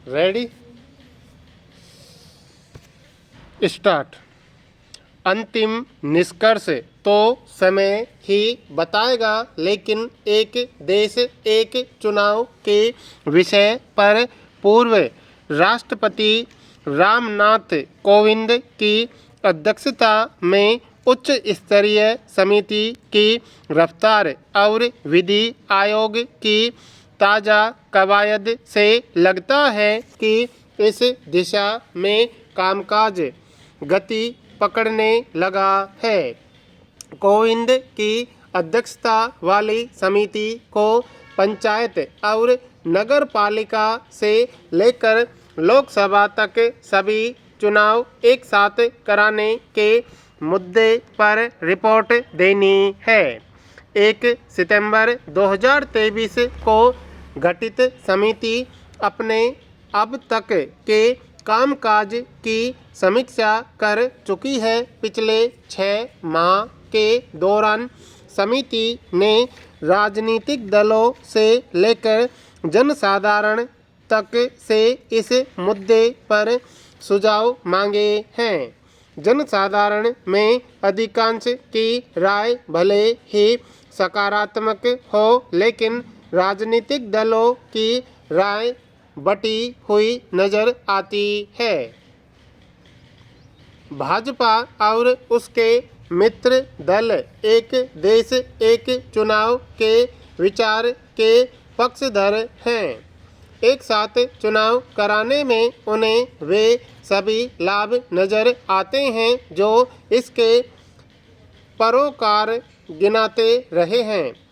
Ready start. अंतिम निष्कर्ष तो समय ही बताएगा, लेकिन एक देश एक चुनाव के विषय पर पूर्व राष्ट्रपति रामनाथ कोविंद की अध्यक्षता में उच्च स्तरीय समिति की रफ्तार और विधि आयोग की ताज़ा कवायद से लगता है कि इस दिशा में कामकाज गति पकड़ने लगा है। कोविंद की अध्यक्षता वाली समिति को पंचायत और नगर पालिका से लेकर लोकसभा तक सभी चुनाव एक साथ कराने के मुद्दे पर रिपोर्ट देनी है। 1 सितंबर 2023 को गठित समिति अपने अब तक के कामकाज की समीक्षा कर चुकी है। पिछले 6 माह के दौरान समिति ने राजनीतिक दलों से लेकर जनसाधारण तक से इस मुद्दे पर सुझाव मांगे हैं। जनसाधारण में अधिकांश की राय भले ही सकारात्मक हो, लेकिन राजनीतिक दलों की राय बटी हुई नजर आती है। भाजपा और उसके मित्र दल एक देश एक चुनाव के विचार के पक्षधर हैं। एक साथ चुनाव कराने में उन्हें वे सभी लाभ नजर आते हैं जो इसके परोकार गिनाते रहे हैं।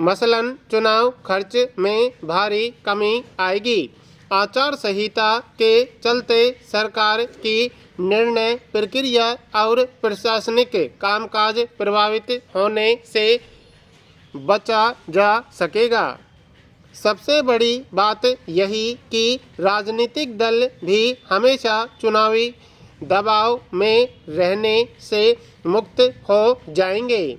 मसलन चुनाव खर्च में भारी कमी आएगी। आचार संहिता के चलते सरकार की निर्णय प्रक्रिया और प्रशासनिक कामकाज प्रभावित होने से बचा जा सकेगा। सबसे बड़ी बात यही कि राजनीतिक दल भी हमेशा चुनावी दबाव में रहने से मुक्त हो जाएंगे।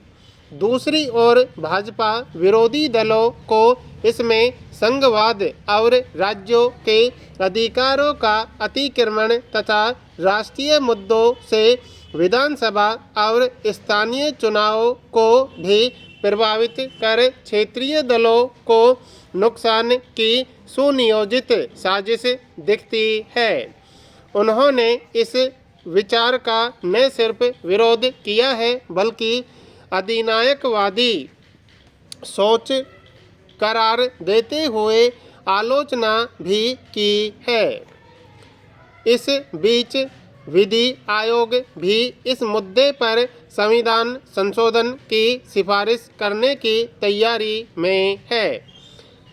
दूसरी ओर भाजपा विरोधी दलों को इसमें संघवाद और राज्यों के अधिकारों का अतिक्रमण तथा राष्ट्रीय मुद्दों से विधानसभा और स्थानीय चुनावों को भी प्रभावित कर क्षेत्रीय दलों को नुकसान की सुनियोजित साजिश दिखती है। उन्होंने इस विचार का न सिर्फ विरोध किया है, बल्कि अधिनायकवादी सोच करार देते हुए आलोचना भी की है। इस बीच विधि आयोग भी इस मुद्दे पर संविधान संशोधन की सिफारिश करने की तैयारी में है।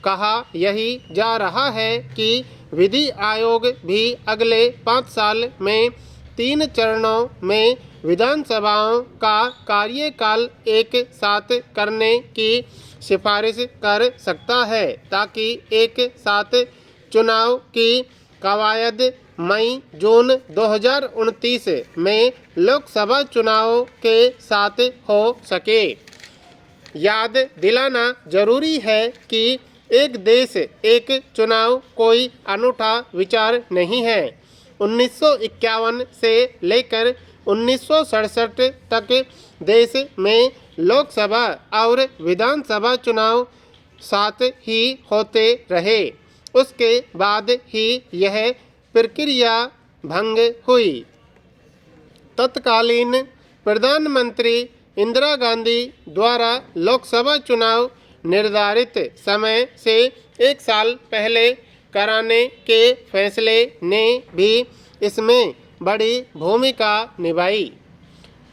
कहा यही जा रहा है कि विधि आयोग भी अगले 5 साल में 3 चरणों में विधानसभाओं का कार्यकाल एक साथ करने की सिफारिश कर सकता है, ताकि एक साथ चुनाव की कवायद मई-जून 2029 में लोकसभा चुनाव के साथ हो सके। याद दिलाना जरूरी है कि एक देश एक चुनाव कोई अनूठा विचार नहीं है। 1951 से लेकर 1967 तक देश में लोकसभा और विधानसभा चुनाव साथ ही होते रहे। उसके बाद ही यह प्रक्रिया भंग हुई। तत्कालीन प्रधानमंत्री इंदिरा गांधी द्वारा लोकसभा चुनाव निर्धारित समय से 1 साल पहले कराने के फैसले ने भी इसमें बड़ी भूमिका निभाई।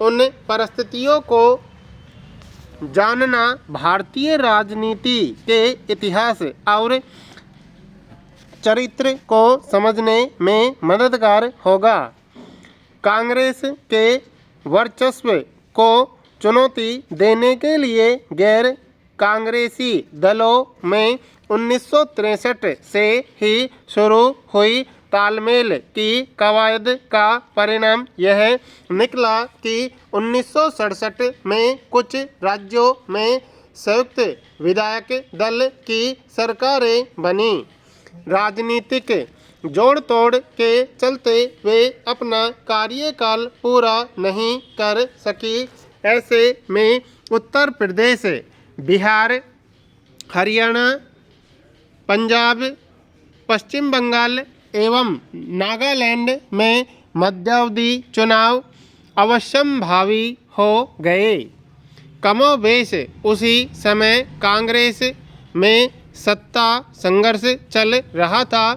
उन परिस्थितियों को जानना भारतीय राजनीति के इतिहास और चरित्र को समझने में मददगार होगा। कांग्रेस के वर्चस्व को चुनौती देने के लिए गैर कांग्रेसी दलों में 1963 से ही शुरू हुई तालमेल की कवायद का परिणाम यह निकला कि 1967 में कुछ राज्यों में संयुक्त विधायक दल की सरकारें बनी। राजनीतिक जोड़ तोड़ के चलते वे अपना कार्यकाल पूरा नहीं कर सकी। ऐसे में उत्तर प्रदेश, बिहार, हरियाणा, पंजाब, पश्चिम बंगाल एवं नागालैंड में मध्यावधि चुनाव अवश्यंभावी हो गए। कमोबेश उसी समय कांग्रेस में सत्ता संघर्ष चल रहा था।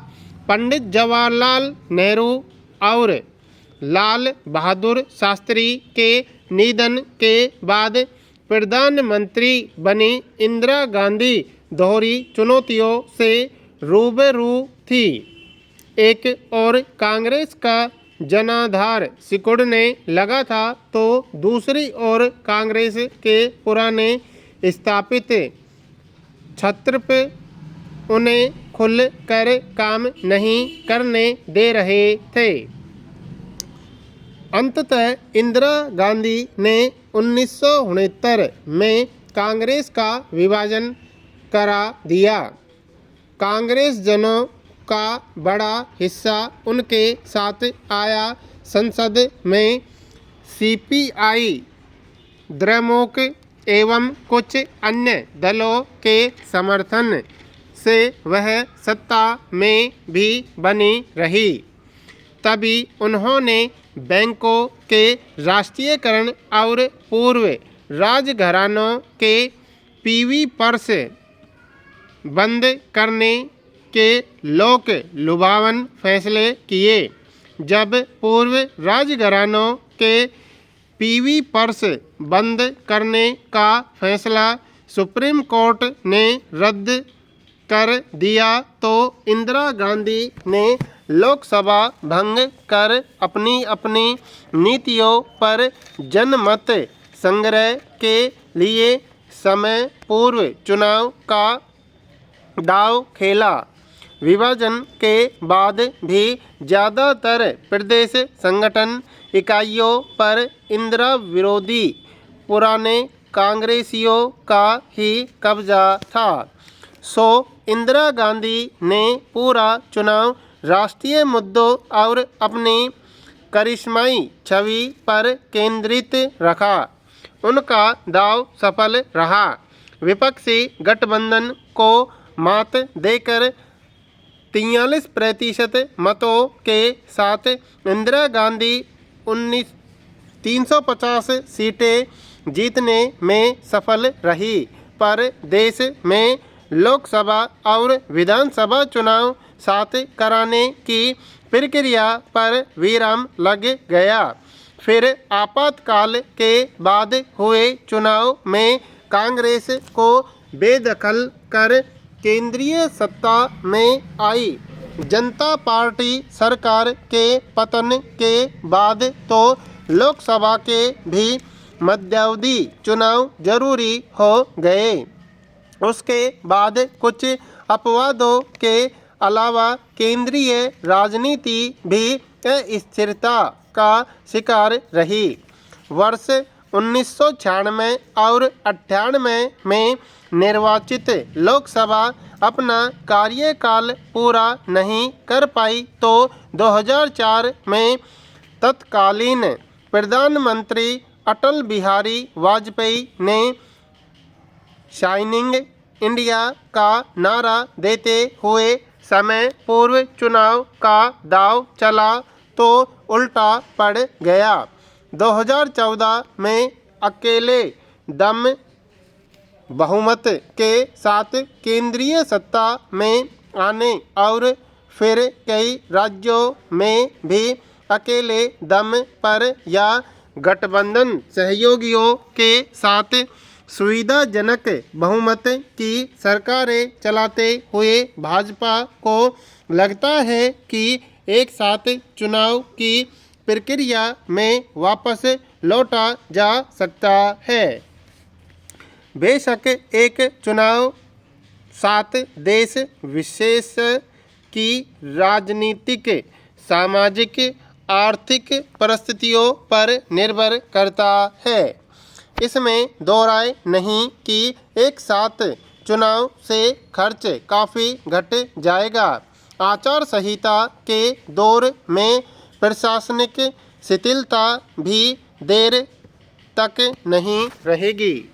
पंडित जवाहरलाल नेहरू और लाल बहादुर शास्त्री के निधन के बाद प्रधानमंत्री बनी इंदिरा गांधी दोहरी चुनौतियों से रूबरू थी। एक और कांग्रेस का जनाधार सिकुड़ने लगा था, तो दूसरी ओर कांग्रेस के पुराने स्थापित छत्र उन्हें खुलकर काम नहीं करने दे रहे थे। अंततः इंदिरा गांधी ने 1969 में कांग्रेस का विभाजन करा दिया। कांग्रेस जनों का बड़ा हिस्सा उनके साथ आया। संसद में सीपीआई, द्रमुक एवं कुछ अन्य दलों के समर्थन से वह सत्ता में भी बनी रही। तभी उन्होंने बैंकों के राष्ट्रीयकरण और पूर्व राजघरानों के पीवी पर्स बंद करने के लोक लुभावन फैसले किए। जब पूर्व राजघरानों के पीवी पर्स बंद करने का फैसला सुप्रीम कोर्ट ने रद्द कर दिया, तो इंदिरा गांधी ने लोकसभा भंग कर अपनी अपनी नीतियों पर जनमत संग्रह के लिए समय पूर्व चुनाव का दांव खेला। विभाजन के बाद भी ज़्यादातर प्रदेश संगठन इकाइयों पर इंदिरा विरोधी पुराने कांग्रेसियों का ही कब्जा था। सो इंदिरा गांधी ने पूरा चुनाव राष्ट्रीय मुद्दों और अपनी करिश्माई छवि पर केंद्रित रखा। उनका दांव सफल रहा। विपक्षी गठबंधन को मात देकर 43% मतों के साथ इंदिरा गांधी 350 सीटें जीतने में सफल रही। पर देश में लोकसभा और विधानसभा चुनाव साथ कराने की प्रक्रिया पर विराम लग गया। फिर आपातकाल के बाद हुए चुनाव में कांग्रेस को बेदखल कर केंद्रीय सत्ता में आई। जनता पार्टी सरकार के पतन के बाद तो लोकसभा के भी मध्यावधि चुनाव जरूरी हो गए। उसके बाद कुछ अपवादों के अलावा केंद्रीय राजनीति भी अस्थिरता का शिकार रही। वर्ष 1996 और 98 में निर्वाचित लोकसभा अपना कार्यकाल पूरा नहीं कर पाई, तो 2004 में तत्कालीन प्रधानमंत्री अटल बिहारी वाजपेयी ने शाइनिंग इंडिया का नारा देते हुए समय पूर्व चुनाव का दांव चला तो उल्टा पड़ गया। 2014 में अकेले दम बहुमत के साथ केंद्रीय सत्ता में आने और फिर कई राज्यों में भी अकेले दम पर या गठबंधन सहयोगियों के साथ सुविधाजनक बहुमत की सरकारें चलाते हुए भाजपा को लगता है कि एक साथ चुनाव की प्रक्रिया में वापस लौटा जा सकता है। बेशक एक चुनाव 7 देश विशेष की राजनीतिक, सामाजिक, आर्थिक परिस्थितियों पर निर्भर करता है। इसमें दो राय नहीं कि एक साथ चुनाव से खर्च काफ़ी घट जाएगा। आचार संहिता के दौर में प्रशासनिक शिथिलता भी देर तक नहीं रहेगी।